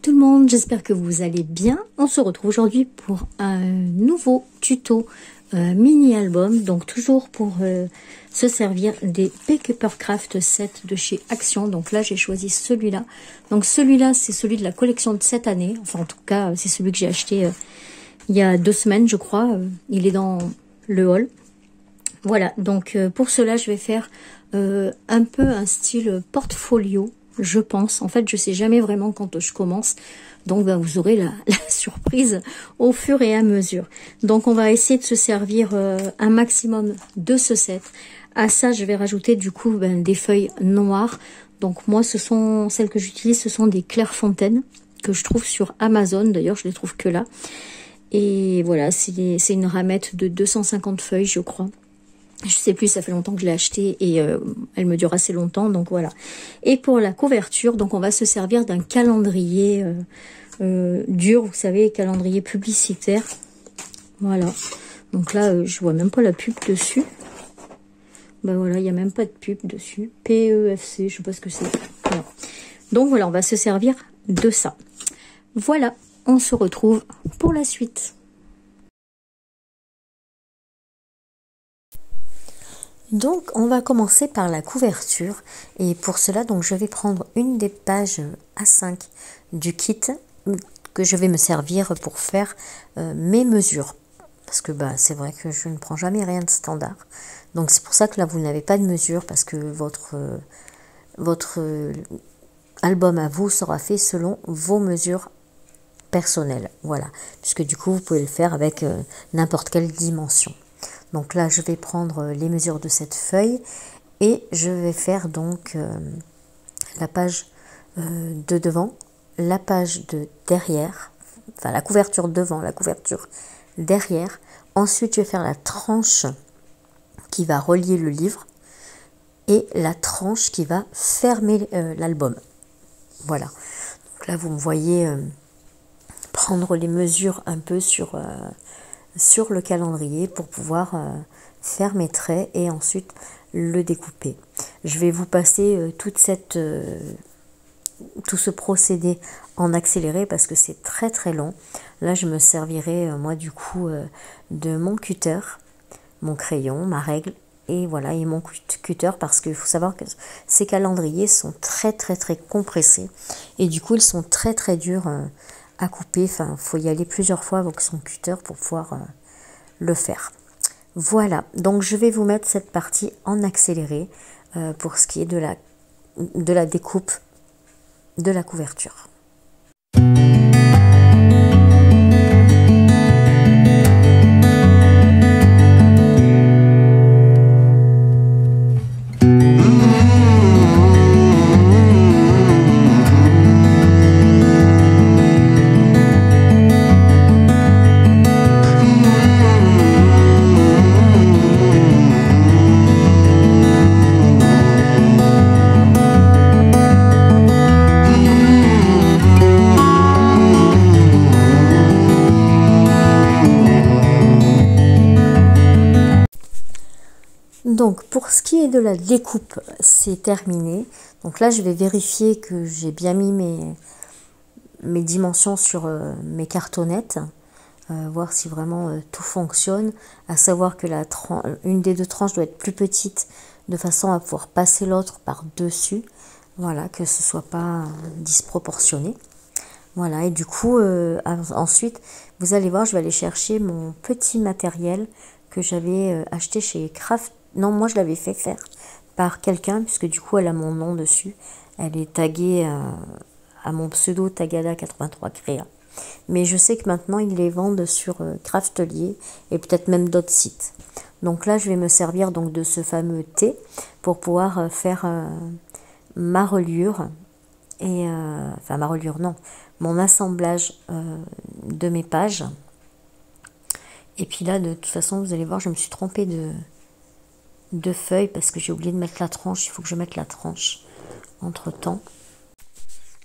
tout le monde, j'espère que vous allez bien. On se retrouve aujourd'hui pour un nouveau tuto mini album, donc toujours pour se servir des Papercraft 7 de chez Action. Donc là j'ai choisi celui-là. Donc celui-là c'est celui de la collection de cette année, enfin en tout cas c'est celui que j'ai acheté il y a 2 semaines je crois. Il est dans le haul. Voilà, donc pour cela je vais faire un peu un style portfolio, je pense. En fait je sais jamais vraiment quand je commence, donc ben, vous aurez la surprise au fur et à mesure. Donc on va essayer de se servir un maximum de ce set. À ça je vais rajouter du coup des feuilles noires. Donc moi ce sont celles que j'utilise, ce sont des Clairefontaine que je trouve sur Amazon, d'ailleurs je les trouve que là. Et voilà, c'est une ramette de 250 feuilles je crois. Je sais plus, ça fait longtemps que je l'ai acheté et elle me dure assez longtemps, donc voilà. Et pour la couverture, donc on va se servir d'un calendrier dur, vous savez, calendrier publicitaire. Voilà. Donc là, je vois même pas la pub dessus. Ben voilà, il n'y a même pas de pub dessus. PEFC, je sais pas ce que c'est. Voilà. Donc voilà, on va se servir de ça. Voilà, on se retrouve pour la suite. Donc on va commencer par la couverture et pour cela donc je vais prendre une des pages A5 du kit que je vais me servir pour faire mes mesures, parce que bah, c'est vrai que je ne prends jamais rien de standard, donc c'est pour ça que là vous n'avez pas de mesure, parce que votre album à vous sera fait selon vos mesures personnelles, voilà, puisque du coup vous pouvez le faire avec n'importe quelle dimension. Donc là, je vais prendre les mesures de cette feuille et je vais faire donc la page de devant, la page de derrière, enfin la couverture devant, la couverture derrière. Ensuite, je vais faire la tranche qui va relier le livre et la tranche qui va fermer l'album. Voilà. Donc là, vous me voyez prendre les mesures un peu sur le calendrier pour pouvoir faire mes traits et ensuite le découper. Je vais vous passer tout ce procédé en accéléré parce que c'est très très long. Là je me servirai moi du coup de mon cutter, mon crayon, ma règle et voilà, et mon cutter, parce qu'il faut savoir que ces calendriers sont très très très compressés et du coup ils sont très très durs à couper. Enfin, il faut y aller plusieurs fois avec son cutter pour pouvoir le faire. Voilà, donc je vais vous mettre cette partie en accéléré pour ce qui est de la découpe de la couverture. Donc pour ce qui est de la découpe, c'est terminé. Donc là je vais vérifier que j'ai bien mis mes dimensions sur mes cartonnettes, voir si vraiment tout fonctionne, à savoir que une des deux tranches doit être plus petite de façon à pouvoir passer l'autre par dessus, voilà, que ce soit pas disproportionné. Voilà, et du coup ensuite vous allez voir, je vais aller chercher mon petit matériel que j'avais acheté chez Craft. Non, moi je l'avais fait faire par quelqu'un, puisque du coup elle a mon nom dessus. Elle est taguée à mon pseudo Tagada83 Créa. Mais je sais que maintenant ils les vendent sur Craftelier et peut-être même d'autres sites. Donc là je vais me servir donc de ce fameux T pour pouvoir faire ma reliure. Et enfin ma reliure non, mon assemblage de mes pages. Et puis là de toute façon vous allez voir, je me suis trompée de feuilles parce que j'ai oublié de mettre la tranche. Il faut que je mette la tranche entre temps.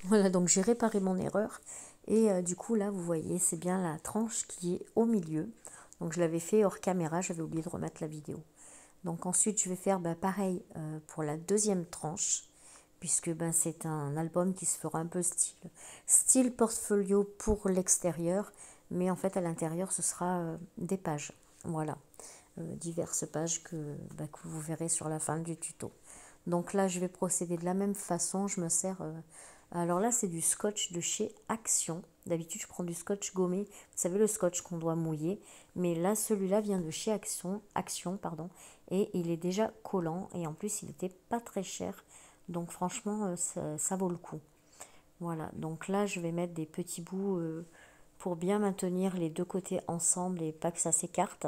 Voilà, donc j'ai réparé mon erreur et du coup là vous voyez, c'est bien la tranche qui est au milieu. Donc je l'avais fait hors caméra, j'avais oublié de remettre la vidéo. Donc ensuite je vais faire pareil pour la deuxième tranche puisque ben, c'est un album qui se fera un peu style portfolio pour l'extérieur, mais en fait à l'intérieur ce sera des pages, voilà, diverses pages que vous verrez sur la fin du tuto. Donc là je vais procéder de la même façon, je me sers, alors là c'est du scotch de chez Action, d'habitude je prends du scotch gommé, vous savez le scotch qu'on doit mouiller, mais là celui-là vient de chez Action pardon, et il est déjà collant, et en plus il n'était pas très cher, donc franchement ça vaut le coup. Voilà, donc là je vais mettre des petits bouts pour bien maintenir les deux côtés ensemble et pas que ça s'écarte.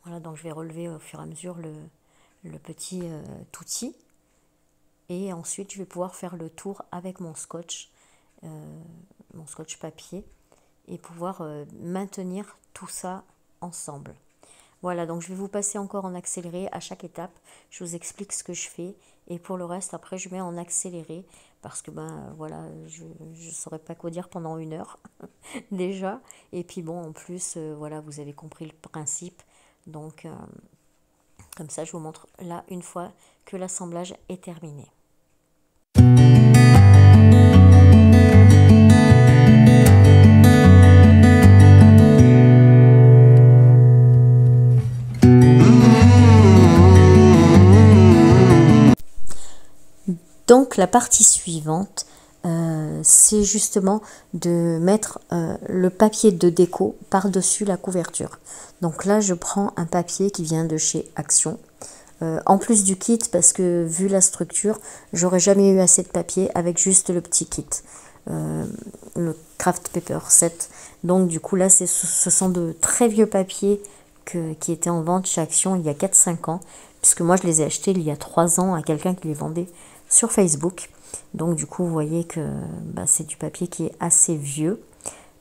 Voilà, donc je vais relever au fur et à mesure le petit outil, et ensuite je vais pouvoir faire le tour avec mon scotch papier, et pouvoir maintenir tout ça ensemble. Voilà, donc je vais vous passer encore en accéléré à chaque étape. Je vous explique ce que je fais. Et pour le reste, après, je mets en accéléré. Parce que, ben voilà, je ne saurais pas quoi dire pendant 1 heure déjà. Et puis bon, en plus, voilà, vous avez compris le principe. Donc, comme ça, je vous montre là une fois que l'assemblage est terminé. Donc la partie suivante, c'est justement de mettre le papier de déco par-dessus la couverture. Donc là, je prends un papier qui vient de chez Action. En plus du kit, parce que vu la structure, j'aurais jamais eu assez de papier avec juste le petit kit. Le Craft Paper Set. Donc du coup là, ce sont de très vieux papiers qui étaient en vente chez Action il y a 4-5 ans. Puisque moi, je les ai achetés il y a 3 ans à quelqu'un qui les vendait sur Facebook. Donc du coup vous voyez que c'est du papier qui est assez vieux,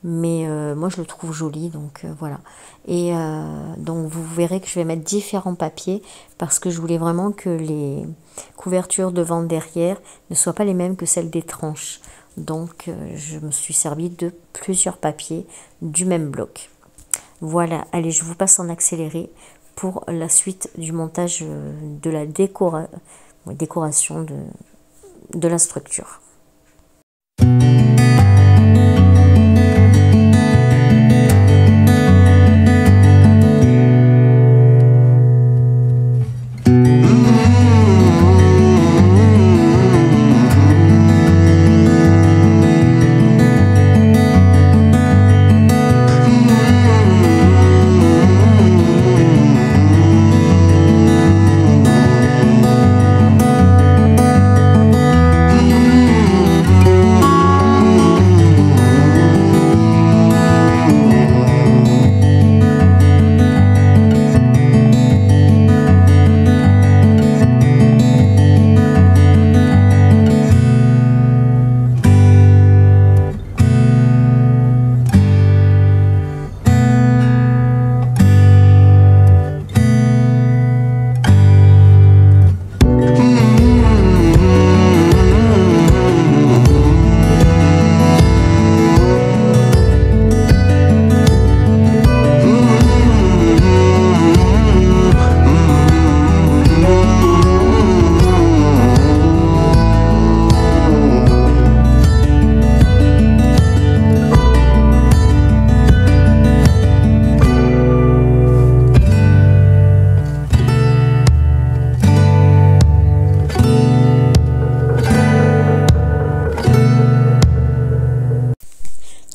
mais moi je le trouve joli, donc voilà. Et donc vous verrez que je vais mettre différents papiers parce que je voulais vraiment que les couvertures devant derrière ne soient pas les mêmes que celles des tranches. Donc je me suis servi de plusieurs papiers du même bloc. Voilà, allez, je vous passe en accéléré pour la suite du montage de la décoration de la structure.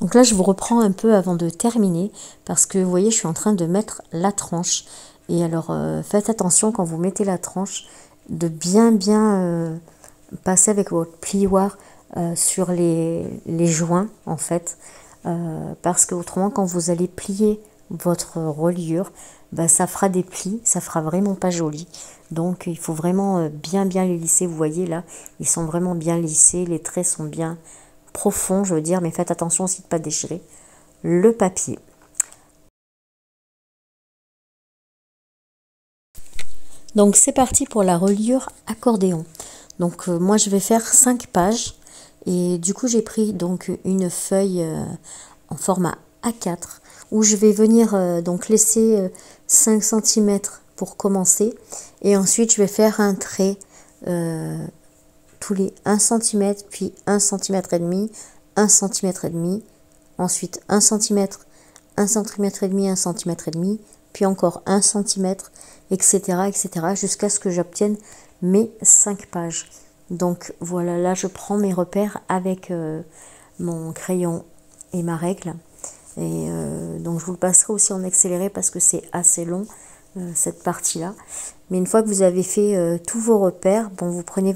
Donc là, je vous reprends un peu avant de terminer parce que vous voyez, je suis en train de mettre la tranche. Et alors, faites attention quand vous mettez la tranche de bien passer avec votre plioir sur les joints en fait. Parce que autrement, quand vous allez plier votre reliure, ça fera des plis, ça fera vraiment pas joli. Donc il faut vraiment bien les lisser. Vous voyez là, ils sont vraiment bien lissés, les traits sont bien profond, je veux dire, mais faites attention aussi de ne pas déchirer le papier. Donc c'est parti pour la reliure accordéon. Donc moi je vais faire 5 pages et du coup j'ai pris donc une feuille en format A4 où je vais venir donc laisser 5 cm pour commencer et ensuite je vais faire un trait tous les 1 cm, puis 1 cm et demi, 1 cm et demi, ensuite 1 cm, 1 cm et demi, 1 cm et demi, puis encore 1 cm, etc., etc., jusqu'à ce que j'obtienne mes 5 pages. Donc voilà, là je prends mes repères avec mon crayon et ma règle. Et donc je vous le passerai aussi en accéléré parce que c'est assez long cette partie-là. Mais une fois que vous avez fait tous vos repères, bon, vous prenez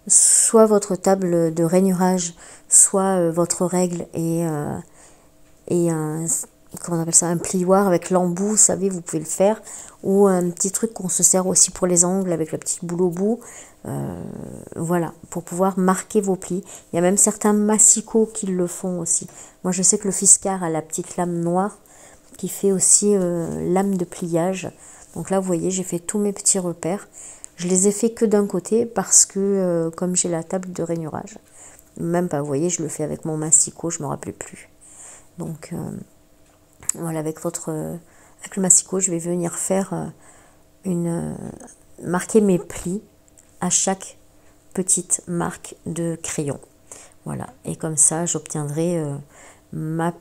soit votre table de rainurage, soit votre règle et un, comment on appelle ça, un plioir avec l'embout, vous savez, vous pouvez le faire, ou un petit truc qu'on se sert aussi pour les ongles avec la petite boule au bout. Voilà, pour pouvoir marquer vos plis. Il y a même certains massicots qui le font aussi. Moi je sais que le Fiskars a la petite lame noire qui fait aussi lame de pliage. Donc là vous voyez, j'ai fait tous mes petits repères. Je les ai fait que d'un côté parce que comme j'ai la table de rainurage, même pas, vous voyez, je le fais avec mon massicot, je me rappelais plus. Donc voilà, avec le massicot, je vais venir faire marquer mes plis à chaque petite marque de crayon. Voilà, et comme ça j'obtiendrai ma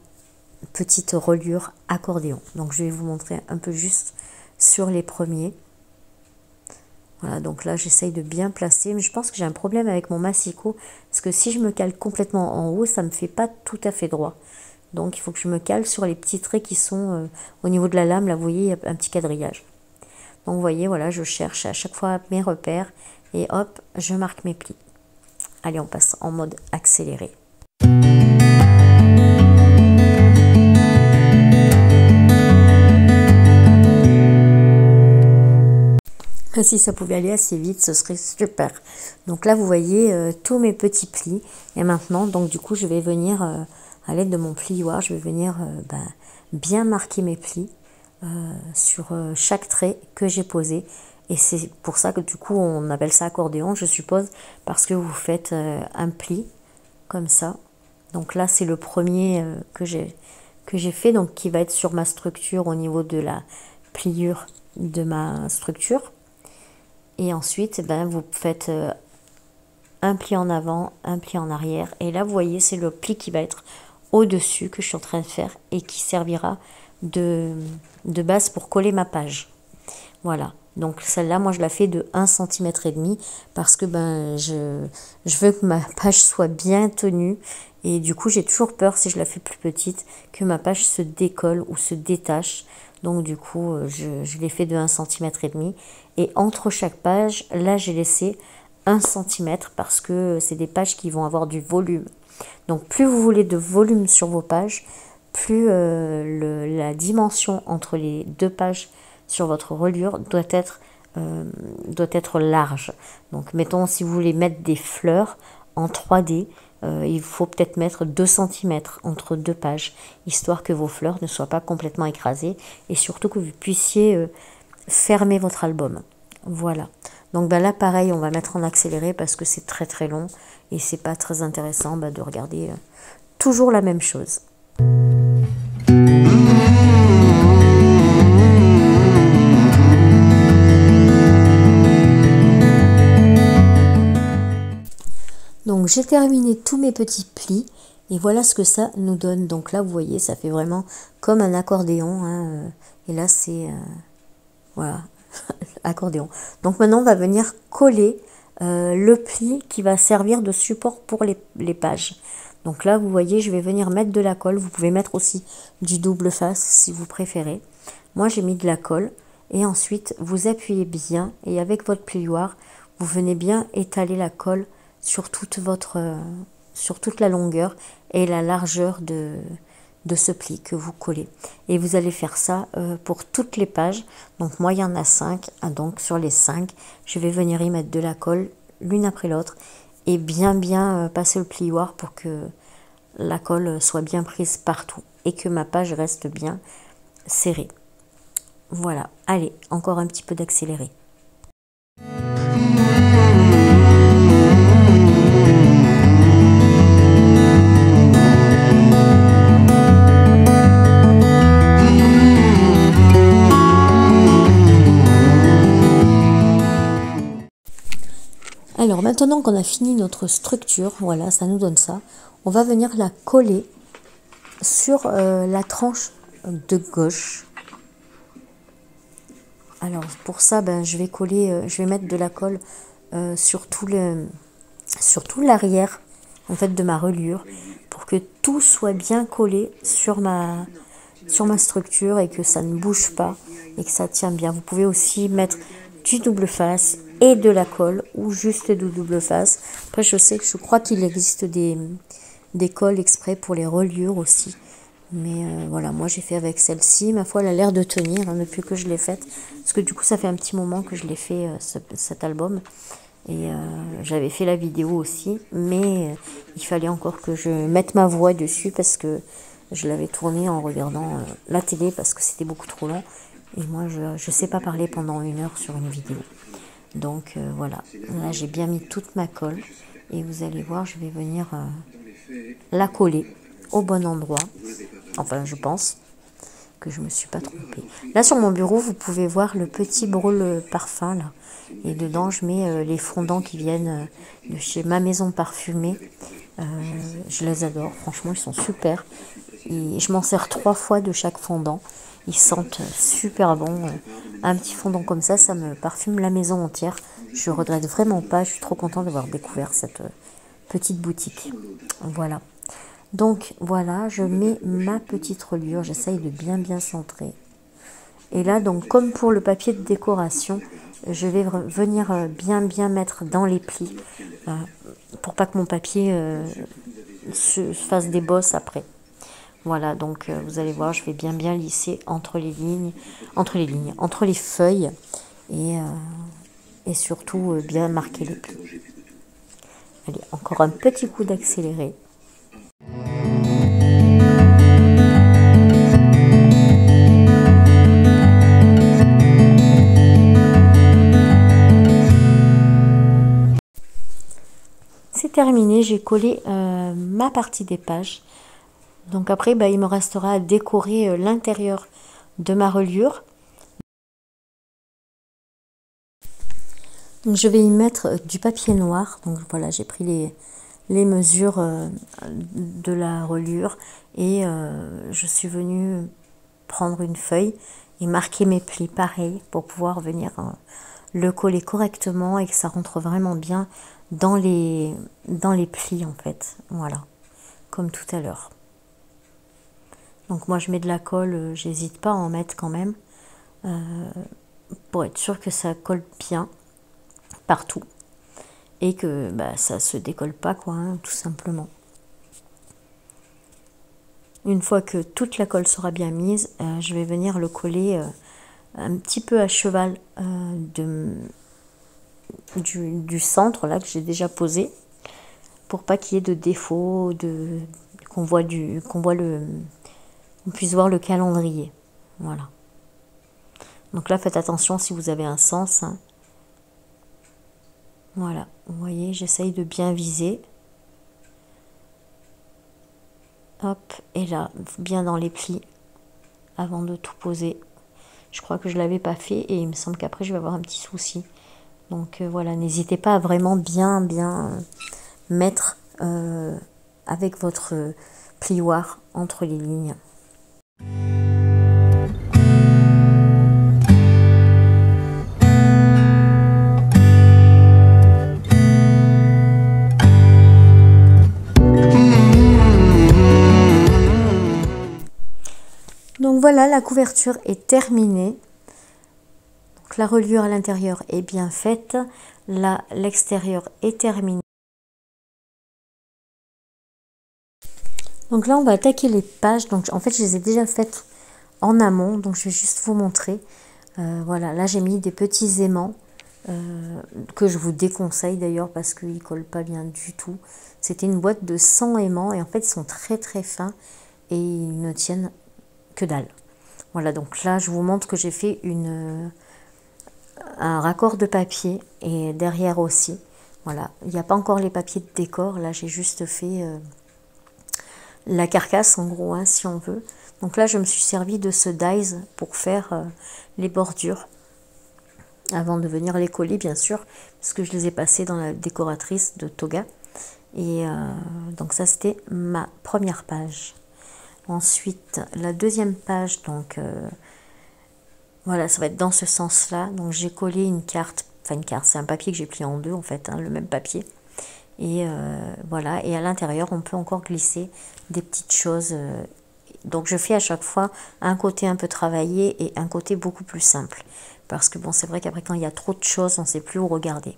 petite reliure accordéon. Donc je vais vous montrer un peu juste sur les premiers. Voilà, donc là j'essaye de bien placer, mais je pense que j'ai un problème avec mon massicot, parce que si je me cale complètement en haut, ça me fait pas tout à fait droit. Donc il faut que je me cale sur les petits traits qui sont au niveau de la lame. Là vous voyez, il y a un petit quadrillage. Donc vous voyez, voilà, je cherche à chaque fois mes repères et hop, je marque mes plis. Allez, on passe en mode accéléré. Si ça pouvait aller assez vite, ce serait super. Donc là, vous voyez tous mes petits plis. Et maintenant, donc du coup, je vais venir, à l'aide de mon plioir, je vais venir bien marquer mes plis sur chaque trait que j'ai posé. Et c'est pour ça que du coup, on appelle ça accordéon, je suppose, parce que vous faites un pli comme ça. Donc là, c'est le premier que j'ai fait, donc qui va être sur ma structure au niveau de la pliure de ma structure. Et ensuite, vous faites un pli en avant, un pli en arrière. Et là, vous voyez, c'est le pli qui va être au-dessus que je suis en train de faire et qui servira de base pour coller ma page. Voilà. Donc celle-là, moi, je la fais de 1 cm et demi parce que je veux que ma page soit bien tenue. Et du coup, j'ai toujours peur, si je la fais plus petite, que ma page se décolle ou se détache. Donc du coup, je l'ai fait de 1 cm et demi. Et entre chaque page, là, j'ai laissé 1 cm parce que c'est des pages qui vont avoir du volume. Donc plus vous voulez de volume sur vos pages, plus la dimension entre les deux pages sur votre reliure doit être large. Donc mettons, si vous voulez mettre des fleurs en 3D, il faut peut-être mettre 2 cm entre deux pages, histoire que vos fleurs ne soient pas complètement écrasées et surtout que vous puissiez fermer votre album. Voilà. Donc là pareil, on va mettre en accéléré parce que c'est très très long et c'est pas très intéressant de regarder toujours la même chose. Donc j'ai terminé tous mes petits plis et voilà ce que ça nous donne. Donc là vous voyez, ça fait vraiment comme un accordéon, hein, et là c'est voilà, accordéon. Donc maintenant on va venir coller le pli qui va servir de support pour les pages. Donc là vous voyez, je vais venir mettre de la colle. Vous pouvez mettre aussi du double face si vous préférez. Moi j'ai mis de la colle et ensuite vous appuyez bien et avec votre plioir vous venez bien étaler la colle sur toute la longueur et la largeur de ce pli que vous collez. Et vous allez faire ça pour toutes les pages. Donc moi il y en a 5, donc sur les 5, je vais venir y mettre de la colle l'une après l'autre et bien passer le plioir pour que la colle soit bien prise partout et que ma page reste bien serrée. Voilà, allez, encore un petit peu d'accéléré. maintenant qu'on a fini notre structure, voilà, ça nous donne ça. On va venir la coller sur la tranche de gauche. Alors pour ça, ben, je vais coller, je vais mettre de la colle sur tout l'arrière en fait de ma reliure pour que tout soit bien collé sur ma structure et que ça ne bouge pas et que ça tient bien. Vous pouvez aussi mettre du double face et de la colle ou juste du double face. Après je crois qu'il existe des colles exprès pour les reliures aussi. Mais voilà, moi j'ai fait avec celle-ci. Ma foi, elle a l'air de tenir hein, depuis que je l'ai faite. Parce que du coup, ça fait un petit moment que je l'ai fait, cet album. Et j'avais fait la vidéo aussi. Mais il fallait encore que je mette ma voix dessus parce que je l'avais tourné en regardant la télé parce que c'était beaucoup trop long. Et moi, je ne sais pas parler pendant 1 heure sur une vidéo. Donc voilà, là j'ai bien mis toute ma colle. Et vous allez voir, je vais venir la coller au bon endroit. Enfin, je pense que je me suis pas trompée. Là, sur mon bureau, vous pouvez voir le petit brûle parfum là. Et dedans, je mets les fondants qui viennent de chez Ma Maison Parfumée. Je les adore. Franchement, ils sont super. Et je m'en sers 3 fois de chaque fondant. Ils sentent super bon. Un petit fondant comme ça me parfume la maison entière. Je regrette vraiment pas. Je suis trop contente d'avoir découvert cette petite boutique. Voilà. Donc voilà, je mets ma petite reliure, j'essaye de bien centrer. Et là, donc comme pour le papier de décoration, je vais venir bien mettre dans les plis pour pas que mon papier se fasse des bosses après. Voilà, donc vous allez voir, je vais bien lisser entre les feuilles et surtout bien marquer les plis. Allez, encore un petit coup d'accéléré. C'est terminé, j'ai collé ma partie des pages. Donc après, il me restera à décorer l'intérieur de ma reliure. Donc je vais y mettre du papier noir. Donc voilà, j'ai pris les mesures de la reliure et je suis venue prendre une feuille et marquer mes plis pareil pour pouvoir venir le coller correctement et que ça rentre vraiment bien dans les plis en fait. Voilà, comme tout à l'heure. Donc moi je mets de la colle, j'hésite pas à en mettre quand même pour être sûr que ça colle bien partout et que ça se décolle pas quoi, hein, tout simplement. Une fois que toute la colle sera bien mise, je vais venir le coller un petit peu à cheval du centre là que j'ai déjà posé pour pas qu'il y ait de défaut, qu'on puisse voir le calendrier. Voilà. Donc là, faites attention si vous avez un sens. Hein. Voilà, vous voyez, j'essaye de bien viser. Hop, et là, bien dans les plis avant de tout poser. Je crois que je ne l'avais pas fait et il me semble qu'après, je vais avoir un petit souci. Donc voilà, n'hésitez pas à vraiment bien mettre avec votre plioir entre les lignes. Donc voilà, la couverture est terminée. Donc la reliure à l'intérieur est bien faite. Là, l'extérieur est terminé. Donc là, on va attaquer les pages. Donc en fait, je les ai déjà faites en amont. Donc je vais juste vous montrer. Voilà, là j'ai mis des petits aimants que je vous déconseille d'ailleurs parce qu'ils ne collent pas bien du tout. C'était une boîte de 100 aimants et en fait, ils sont très fins et ils ne tiennent que dalle. Voilà, donc là, je vous montre que j'ai fait un raccord de papier et derrière aussi. Voilà, il n'y a pas encore les papiers de décor. Là, j'ai juste fait la carcasse, en gros, hein, si on veut. Donc là, je me suis servi de ce dies pour faire les bordures. avant de venir les coller, bien sûr, parce que je les ai passés dans la décoratrice de Toga. Et donc ça, c'était ma première page. Ensuite, la deuxième page, donc voilà, ça va être dans ce sens-là. Donc j'ai collé une carte, enfin une carte, c'est un papier que j'ai plié en deux en fait, hein, le même papier. Et voilà, et à l'intérieur, on peut encore glisser des petites choses. Donc je fais à chaque fois un côté un peu travaillé et un côté beaucoup plus simple. Parce que bon, c'est vrai qu'après quand il y a trop de choses, on ne sait plus où regarder.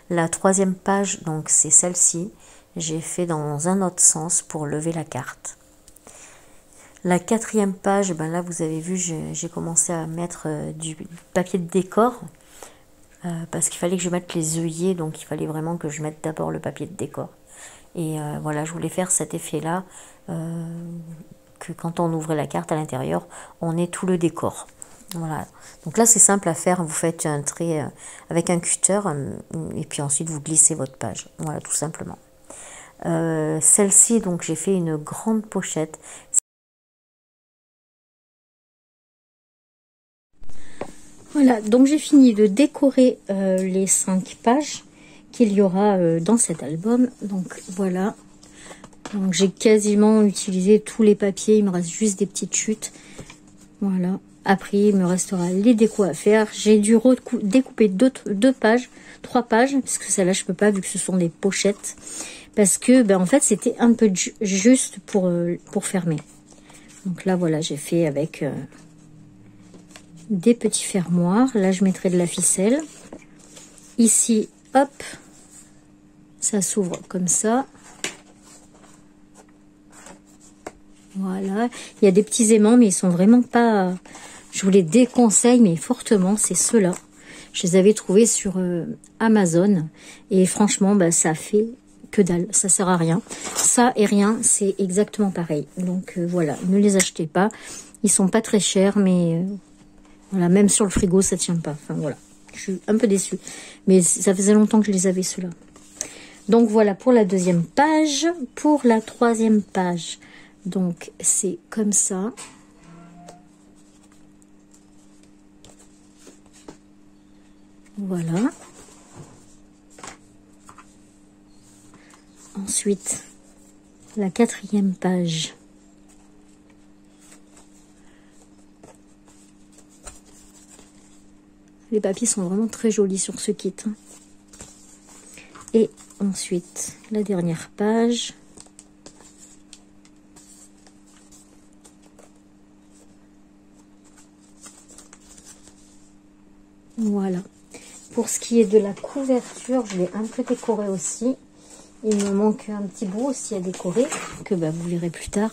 La troisième page, donc c'est celle-ci. J'ai fait dans un autre sens pour lever la carte. La quatrième page, ben là vous avez vu, j'ai commencé à mettre du papier de décor. Parce qu'il fallait que je mette les œillets, donc il fallait vraiment que je mette d'abord le papier de décor. Et voilà, je voulais faire cet effet-là, que quand on ouvrait la carte à l'intérieur, on ait tout le décor. Voilà, donc là c'est simple à faire, vous faites un trait avec un cutter, et puis ensuite vous glissez votre page, voilà tout simplement. Celle-ci, donc j'ai fait une grande pochette. Voilà, donc j'ai fini de décorer les 5 pages qu'il y aura dans cet album. Donc voilà, donc j'ai quasiment utilisé tous les papiers, il me reste juste des petites chutes. Voilà, après il me restera les décos à faire. J'ai dû découper deux pages, 3 pages, parce que celle-là je peux pas vu que ce sont des pochettes. Parce que ben, en fait c'était un peu juste pour fermer. Donc là voilà, j'ai fait avec... des petits fermoirs. Là je mettrai de la ficelle. Ici hop, ça s'ouvre comme ça. Voilà, il y a des petits aimants mais ils sont vraiment pas, je vous les déconseille mais fortement, c'est ceux-là. Je les avais trouvés sur Amazon et franchement bah, ça fait que dalle, ça sert à rien. Ça et rien, c'est exactement pareil. Donc voilà, ne les achetez pas, ils sont pas très chers mais voilà, même sur le frigo, ça tient pas. Enfin, voilà. Je suis un peu déçue. Mais ça faisait longtemps que je les avais, ceux-là. Donc, voilà pour la deuxième page. Pour la troisième page, donc, c'est comme ça. Voilà. Ensuite, la quatrième page. Les papiers sont vraiment très jolis sur ce kit. Et ensuite, la dernière page. Voilà. Pour ce qui est de la couverture, je l'ai un peu décoré aussi. Il me manque un petit bout aussi à décorer, que bah, vous verrez plus tard.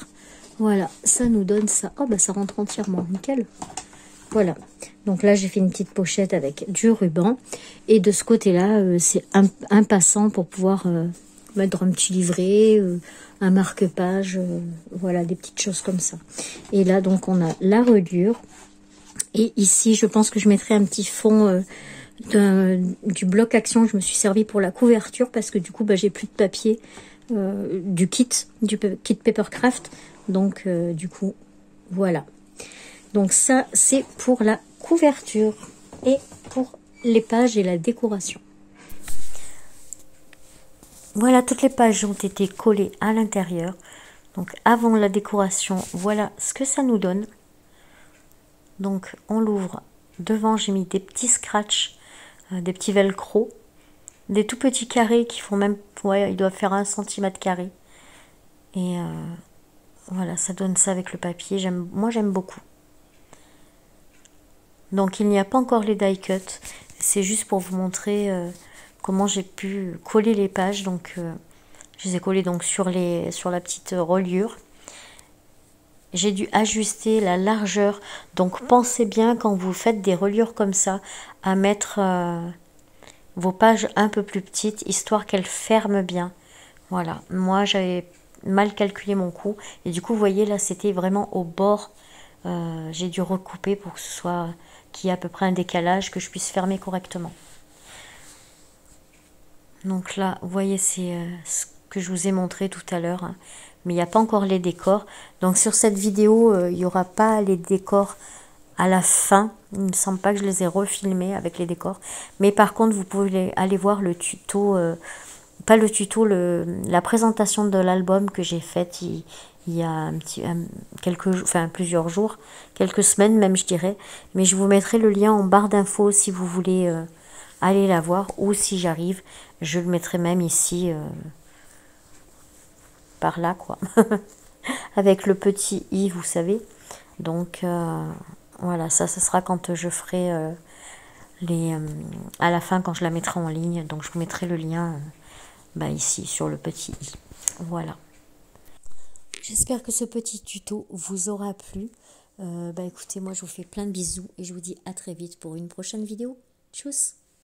Voilà, ça nous donne ça. Oh, bah ça rentre entièrement, nickel. Voilà, donc là j'ai fait une petite pochette avec du ruban. Et de ce côté-là, c'est un passant pour pouvoir mettre un petit livret, un marque-page, voilà, des petites choses comme ça. Et là, donc, on a la reliure. Et ici, je pense que je mettrai un petit fond du bloc action. Je me suis servi pour la couverture parce que du coup, bah, j'ai plus de papier du kit Papercraft. Donc, du coup, voilà. Donc ça, c'est pour la couverture et pour les pages et la décoration. Voilà, toutes les pages ont été collées à l'intérieur. Donc avant la décoration, voilà ce que ça nous donne. Donc on l'ouvre. Devant, j'ai mis des petits scratchs, des petits velcro, des tout petits carrés qui font même, ouais, ils doivent faire 1 cm carré. Et voilà, ça donne ça avec le papier. Moi, j'aime beaucoup. Donc il n'y a pas encore les die cut, c'est juste pour vous montrer comment j'ai pu coller les pages. Donc je les ai collées donc sur la petite reliure. J'ai dû ajuster la largeur, donc pensez bien quand vous faites des reliures comme ça à mettre vos pages un peu plus petites, histoire qu'elles ferment bien. Voilà, moi j'avais mal calculé mon coup et du coup vous voyez là c'était vraiment au bord. J'ai dû recouper pour que ce soit qu'il y ait à peu près un décalage, que je puisse fermer correctement. Donc là, vous voyez, c'est ce que je vous ai montré tout à l'heure, hein. Mais il n'y a pas encore les décors. Donc sur cette vidéo, il n'y aura pas les décors à la fin. Il ne me semble pas que je les ai refilmés avec les décors. Mais par contre, vous pouvez aller voir le tuto, pas le tuto, la présentation de l'album que j'ai faite il y a plusieurs jours, quelques semaines même je dirais. Mais je vous mettrai le lien en barre d'infos si vous voulez aller la voir. Ou si j'arrive, je le mettrai même ici, par là quoi. Avec le petit i, vous savez. Donc voilà, ça sera quand je ferai à la fin, quand je la mettrai en ligne. Donc je vous mettrai le lien ici sur le petit i. Voilà. J'espère que ce petit tuto vous aura plu. Écoutez, moi je vous fais plein de bisous et je vous dis à très vite pour une prochaine vidéo. Tchuss!